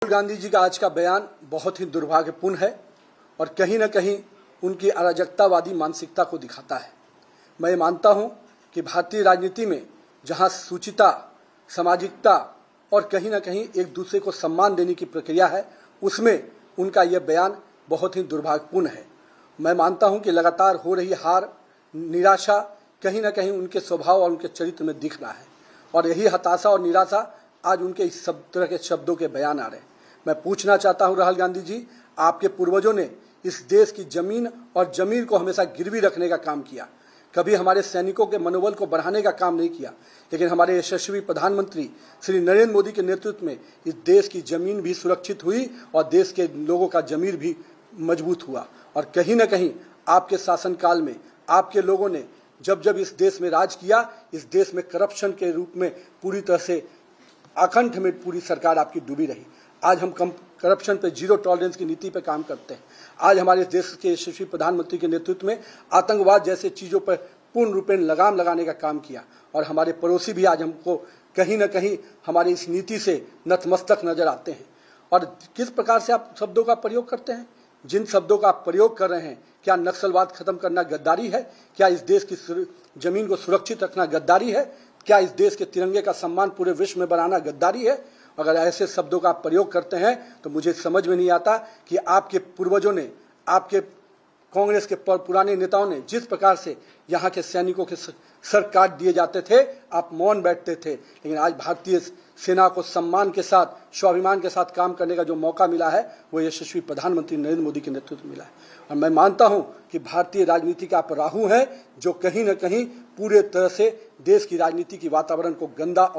राहुल गांधी जी का आज का बयान बहुत ही दुर्भाग्यपूर्ण है और कहीं न कहीं उनकी अराजकतावादी मानसिकता को दिखाता है। मैं मानता हूं कि भारतीय राजनीति में जहां सूचिता, सामाजिकता और कहीं न कहीं एक दूसरे को सम्मान देने की प्रक्रिया है, उसमें उनका यह बयान बहुत ही दुर्भाग्यपूर्ण है। मैं मानता हूं कि लगातार हो रही हार, निराशा कहीं न कहीं उनके स्वभाव और उनके चरित्र में दिख रहा है और यही हताशा और निराशा आज उनके इस सब तरह के शब्दों के बयान आ रहे हैं। मैं पूछना चाहता हूं राहुल गांधी जी, आपके पूर्वजों ने इस देश की जमीन और जमीर को हमेशा गिरवी रखने का काम किया, कभी हमारे सैनिकों के मनोबल को बढ़ाने का काम नहीं किया, लेकिन हमारे यशस्वी प्रधानमंत्री श्री नरेंद्र मोदी के नेतृत्व में इस देश की जमीन भी सुरक्षित हुई और देश के लोगों का जमीर भी मजबूत हुआ। और कहीं न कहीं आपके शासनकाल में आपके लोगों ने जब जब इस देश में राज किया, इस देश में करप्शन के रूप में पूरी तरह से आकंठ में पूरी सरकार आपकी डूबी रही। आज हम करप्शन पे जीरो टॉलरेंस की नीति पे काम करते हैं। आज हमारे देश के यशस्वी प्रधानमंत्री के नेतृत्व में आतंकवाद जैसे चीज़ों पर पूर्ण रूपेण लगाम लगाने का काम किया और हमारे पड़ोसी भी आज हमको कहीं न कहीं हमारी इस नीति से नतमस्तक नजर आते हैं। और किस प्रकार से आप शब्दों का प्रयोग करते हैं, जिन शब्दों का आप प्रयोग कर रहे हैं, क्या नक्सलवाद खत्म करना गद्दारी है? क्या इस देश की जमीन को सुरक्षित रखना गद्दारी है? क्या इस देश के तिरंगे का सम्मान पूरे विश्व में बनाना गद्दारी है? अगर ऐसे शब्दों का आप प्रयोग करते हैं तो मुझे समझ में नहीं आता कि आपके पूर्वजों ने, आपके कांग्रेस के पुराने नेताओं ने जिस प्रकार से यहाँ के सैनिकों के सर काट दिए जाते थे, आप मौन बैठते थे, लेकिन आज भारतीय सेना को सम्मान के साथ, स्वाभिमान के साथ काम करने का जो मौका मिला है वो यशस्वी प्रधानमंत्री नरेंद्र मोदी के नेतृत्व में मिला है। और मैं मानता हूं कि भारतीय राजनीति का आप राहु हैं जो कहीं न कहीं पूरे तरह से देश की राजनीति की वातावरण को गंदा और